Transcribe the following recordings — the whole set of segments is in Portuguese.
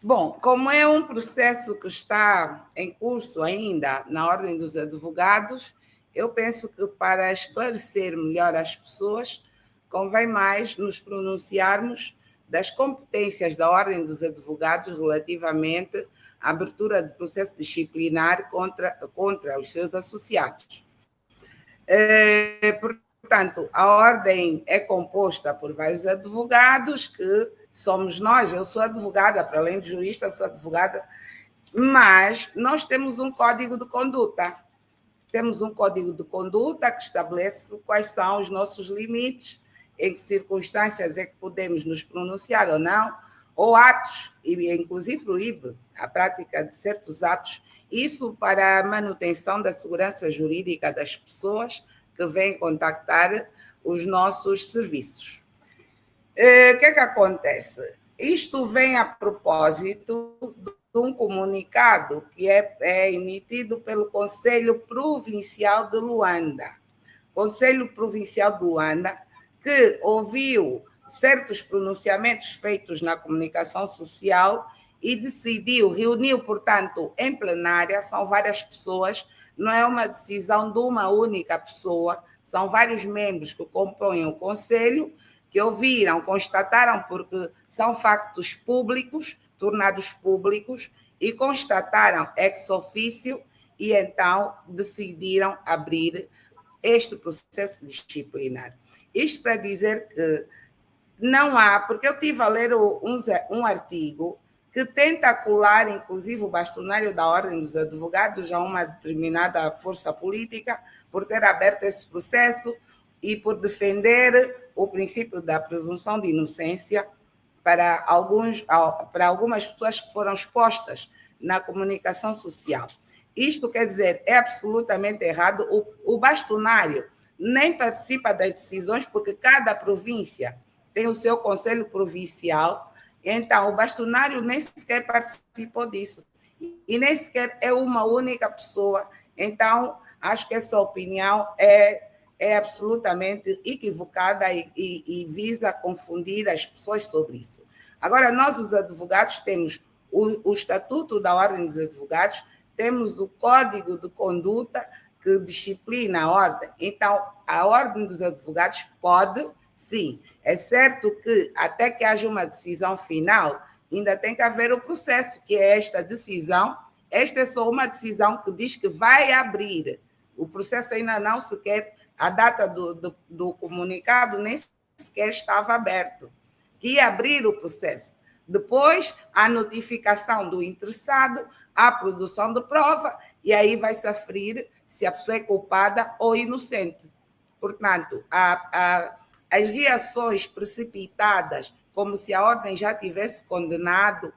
Bom, como é um processo que está em curso ainda na Ordem dos Advogados, eu penso que para esclarecer melhor as pessoas, convém mais nos pronunciarmos das competências da Ordem dos Advogados relativamente à abertura de processo disciplinar contra os seus associados. Portanto, a Ordem é composta por vários advogados que somos nós. Eu sou advogada, para além de jurista, sou advogada, mas nós temos um código de conduta. Temos um código de conduta que estabelece quais são os nossos limites, em que circunstâncias é que podemos nos pronunciar ou não, ou atos, e inclusive proíbe a prática de certos atos, isso para a manutenção da segurança jurídica das pessoas que vêm contactar os nossos serviços. O que é que acontece? Isto vem a propósito de um comunicado que é emitido pelo Conselho Provincial de Luanda. Conselho Provincial de Luanda, que ouviu certos pronunciamentos feitos na comunicação social e decidiu, reuniu, portanto, em plenária, são várias pessoas, não é uma decisão de uma única pessoa, são vários membros que compõem o Conselho, que ouviram, constataram, porque são factos públicos, tornados públicos, e constataram ex officio, e então decidiram abrir este processo disciplinar. Isto para dizer que não há, porque eu estive a ler um artigo que tenta colar, inclusive, o bastonário da Ordem dos Advogados a uma determinada força política por ter aberto esse processo e por defender o princípio da presunção de inocência para algumas pessoas que foram expostas na comunicação social. Isto quer dizer, é absolutamente errado. O bastonário nem participa das decisões, porque cada província tem o seu conselho provincial, então o bastonário nem sequer participou disso, e nem sequer é uma única pessoa. Então, acho que essa opinião é absolutamente equivocada e visa confundir as pessoas sobre isso. Agora, nós, os advogados, temos o Estatuto da Ordem dos Advogados, temos o Código de Conduta que disciplina a ordem. Então, a Ordem dos Advogados pode, sim. É certo que, até que haja uma decisão final, ainda tem que haver o processo, que é esta decisão. Esta é só uma decisão que diz que vai abrir. O processo ainda não sequer, a data do comunicado nem sequer estava aberto, que ia abrir o processo. Depois, a notificação do interessado, a produção de prova, e aí vai se aferir se a pessoa é culpada ou inocente. Portanto, as reações precipitadas, como se a ordem já tivesse condenado,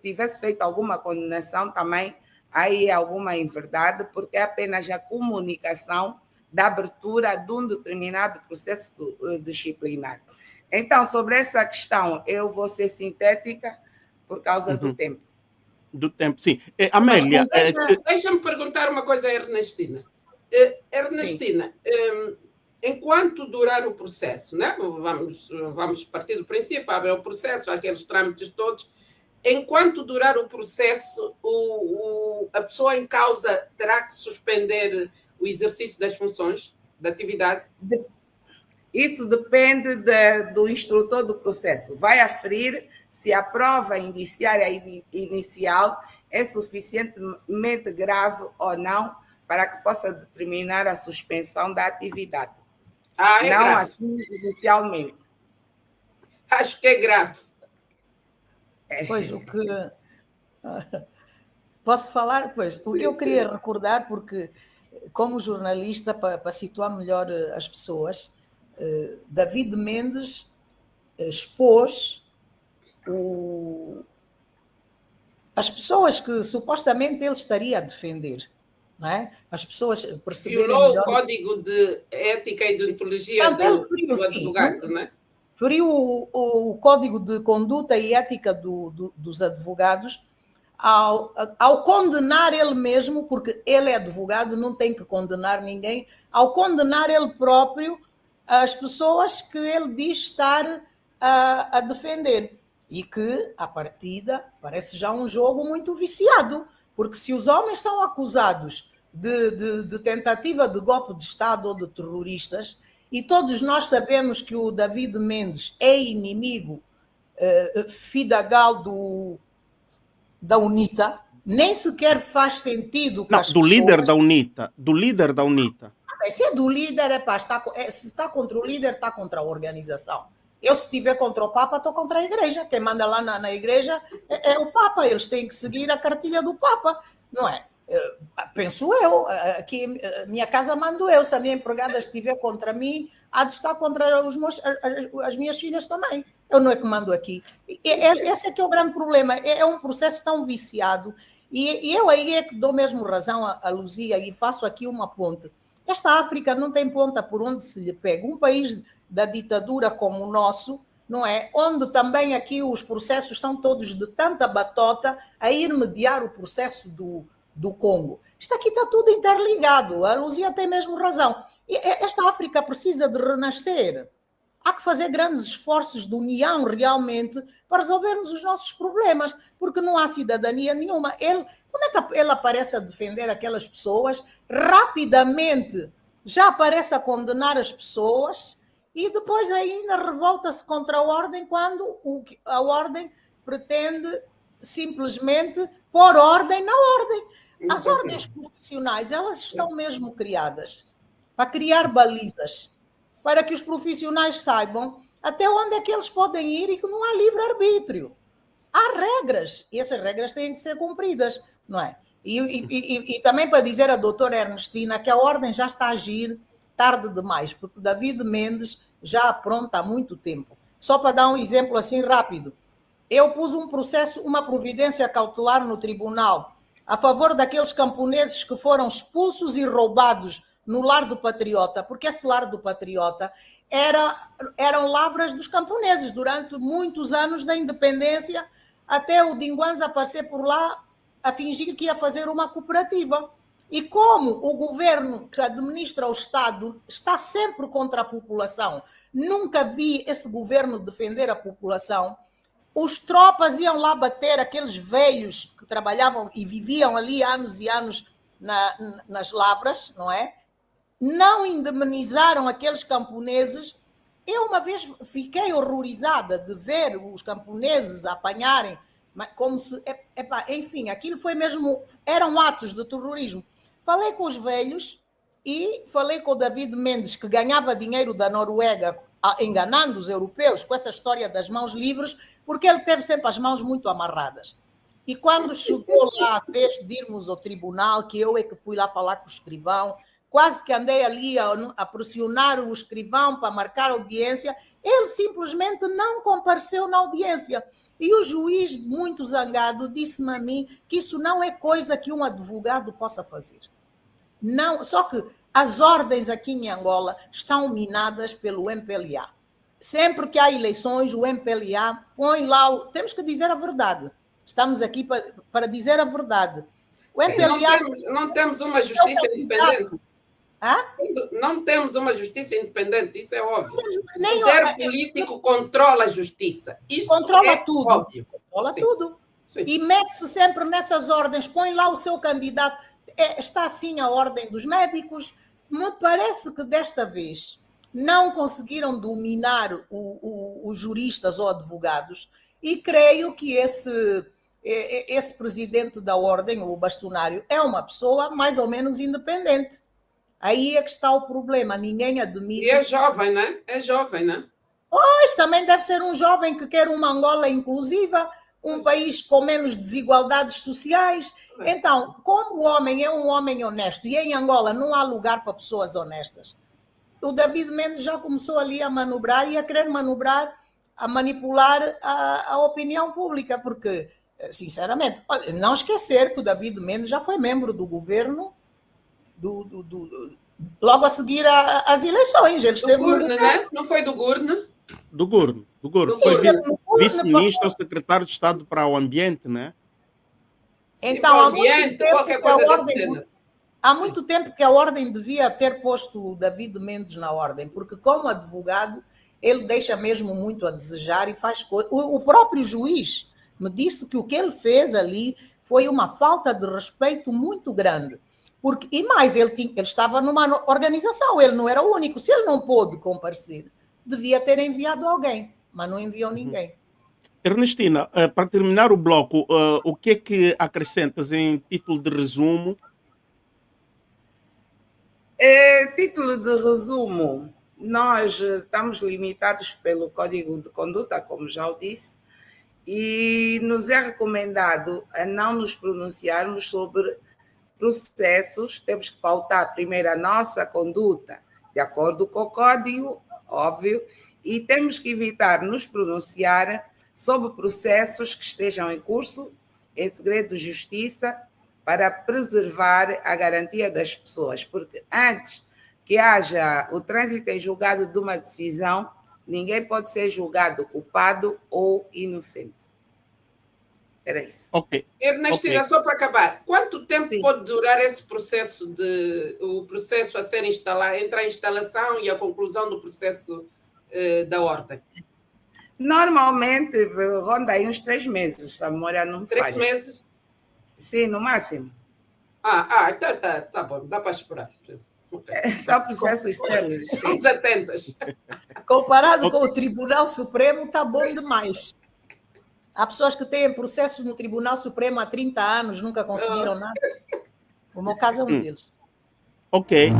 tivesse feito alguma condenação também, aí é alguma inverdade, porque é apenas a comunicação da abertura de um determinado processo disciplinar. Então, sobre essa questão, eu vou ser sintética por causa do tempo. Do tempo, sim. Amélia... Deixa-me perguntar uma coisa a Ernestina. Ernestina, enquanto durar o processo, né? Vamos partir do princípio, haver o processo, aqueles trâmites todos. Enquanto durar o processo, a pessoa em causa terá que suspender o exercício das funções, da atividade? Isso depende do instrutor do processo. Vai aferir se a prova indiciária inicial é suficientemente grave ou não para que possa determinar a suspensão da atividade. É não grave. Assim inicialmente. Acho que é grave. Pois, o que... Posso falar? Pois, o que eu queria recordar, porque como jornalista, para situar melhor as pessoas, David Mendes expôs as pessoas que supostamente ele estaria a defender, não é? As pessoas perceberem melhor... melhor... o Código de Ética e Deontologia do advogado, não é? Feriu o Código de Conduta e Ética dos Advogados ao condenar ele mesmo, porque ele é advogado, não tem que condenar ninguém, ao condenar ele próprio as pessoas que ele diz estar a defender. E que, à partida, parece já um jogo muito viciado, porque se os homens são acusados de tentativa de golpe de Estado ou de terroristas, e todos nós sabemos que o David Mendes é inimigo fidagal da UNITA, nem sequer faz sentido para as do pessoas... líder da UNITA. Do líder da UNITA. Se é do líder, se está contra o líder, está contra a organização. Eu, se estiver contra o Papa, estou contra a Igreja. Quem manda lá na Igreja é o Papa. Eles têm que seguir a cartilha do Papa, não é? Penso eu. Aqui, minha casa mando eu. Se a minha empregada estiver contra mim, há de estar contra as minhas filhas também. Eu não é que mando aqui. Esse é que é o grande problema. É um processo tão viciado. E eu aí é que dou mesmo razão a Luzia e faço aqui uma ponte. Esta África não tem ponta por onde se lhe pega. Um país da ditadura como o nosso, não é? Onde também aqui os processos são todos de tanta batota a ir mediar o processo do Congo. Isto aqui está tudo interligado. A Luzia tem mesmo razão. Esta África precisa de renascer. Há que fazer grandes esforços de união realmente para resolvermos os nossos problemas, porque não há cidadania nenhuma. Como é que ele aparece a defender aquelas pessoas, rapidamente já aparece a condenar as pessoas e depois ainda revolta-se contra a ordem quando a ordem pretende simplesmente pôr ordem na ordem. As ordens profissionais, elas estão mesmo criadas para criar balizas, para que os profissionais saibam até onde é que eles podem ir e que não há livre-arbítrio. Há regras, e essas regras têm que ser cumpridas, não é? E também para dizer à doutora Ernestina que a ordem já está a agir tarde demais, porque David Mendes já apronta há muito tempo. Só para dar um exemplo assim rápido, eu pus uma providência cautelar no tribunal a favor daqueles camponeses que foram expulsos e roubados no Lar do Patriota, porque esse Lar do Patriota eram lavras dos camponeses durante muitos anos da independência, até o Dinguanza aparecer por lá a fingir que ia fazer uma cooperativa. E como o governo que administra o Estado está sempre contra a população, nunca vi esse governo defender a população, os tropas iam lá bater aqueles velhos que trabalhavam e viviam ali anos e anos nas lavras, não é? Não indemnizaram aqueles camponeses. Eu uma vez fiquei horrorizada de ver os camponeses apanharem, como se... enfim, aquilo foi mesmo... Eram atos de terrorismo. Falei com os velhos e falei com o David Mendes, que ganhava dinheiro da Noruega, enganando os europeus com essa história das mãos livres, porque ele teve sempre as mãos muito amarradas. E quando chegou lá a vez de irmos ao tribunal, que eu é que fui lá falar com o escrivão, quase que andei ali a pressionar o escrivão para marcar audiência, ele simplesmente não compareceu na audiência. E o juiz, muito zangado, disse-me a mim que isso não é coisa que um advogado possa fazer. Não, só que as ordens aqui em Angola estão minadas pelo MPLA. Sempre que há eleições, o MPLA põe lá... Temos que dizer a verdade. Estamos aqui para dizer a verdade. O MPLA... Não temos uma justiça independente. Não temos uma justiça independente, isso é óbvio. O poder político controla a justiça. Isso controla tudo. Óbvio. Controla tudo. Sim. E mete-se sempre nessas ordens, põe lá o seu candidato. Está assim a ordem dos médicos. Me parece que desta vez não conseguiram dominar os juristas ou advogados e creio que esse presidente da ordem, o bastonário, é uma pessoa mais ou menos independente. Aí é que está o problema, ninguém admite. E é jovem, né? É jovem, né? Pois, também deve ser um jovem que quer uma Angola inclusiva, um país com menos desigualdades sociais. Então, como o homem é um homem honesto e em Angola não há lugar para pessoas honestas, o David Mendes já começou ali a manobrar e a querer manobrar, a manipular a opinião pública, porque, sinceramente, olha, não esquecer que o David Mendes já foi membro do governo logo a seguir às eleições. Ele esteve Gurne, né? Não foi do Gurne? Do Gurne. Foi vice-ministro, secretário de Estado para o Ambiente, né? Então, há muito tempo que a ordem devia ter posto o David Mendes na ordem, porque como advogado, ele deixa mesmo muito a desejar e faz coisas. O próprio juiz me disse que o que ele fez ali foi uma falta de respeito muito grande. Porque, e mais, ele estava numa organização, ele não era o único. Se ele não pôde comparecer, devia ter enviado alguém, mas não enviou ninguém. Ernestina, para terminar o bloco, o que é que acrescentas em título de resumo? Título de resumo, nós estamos limitados pelo Código de Conduta, como já o disse, e nos é recomendado a não nos pronunciarmos sobre processos. Temos que pautar primeiro a nossa conduta de acordo com o código, óbvio, e temos que evitar nos pronunciar sobre processos que estejam em curso, em segredo de justiça, para preservar a garantia das pessoas, porque antes que haja o trânsito em julgado de uma decisão, ninguém pode ser julgado culpado ou inocente. Era isso. Ok. Ernestina, só para acabar, quanto tempo Sim. pode durar esse processo o processo a ser instalado, entre a instalação e a conclusão do processo da ordem? Normalmente ronda aí uns 3 meses, se a memória não me falha. 3 meses? Sim, no máximo. Então tá bom, dá para esperar. Só processos sérios. Estamos atentas. Comparado com o Tribunal Supremo, está bom demais. Há pessoas que têm processo no Tribunal Supremo há 30 anos, nunca conseguiram nada. O meu caso é um deles. Ok.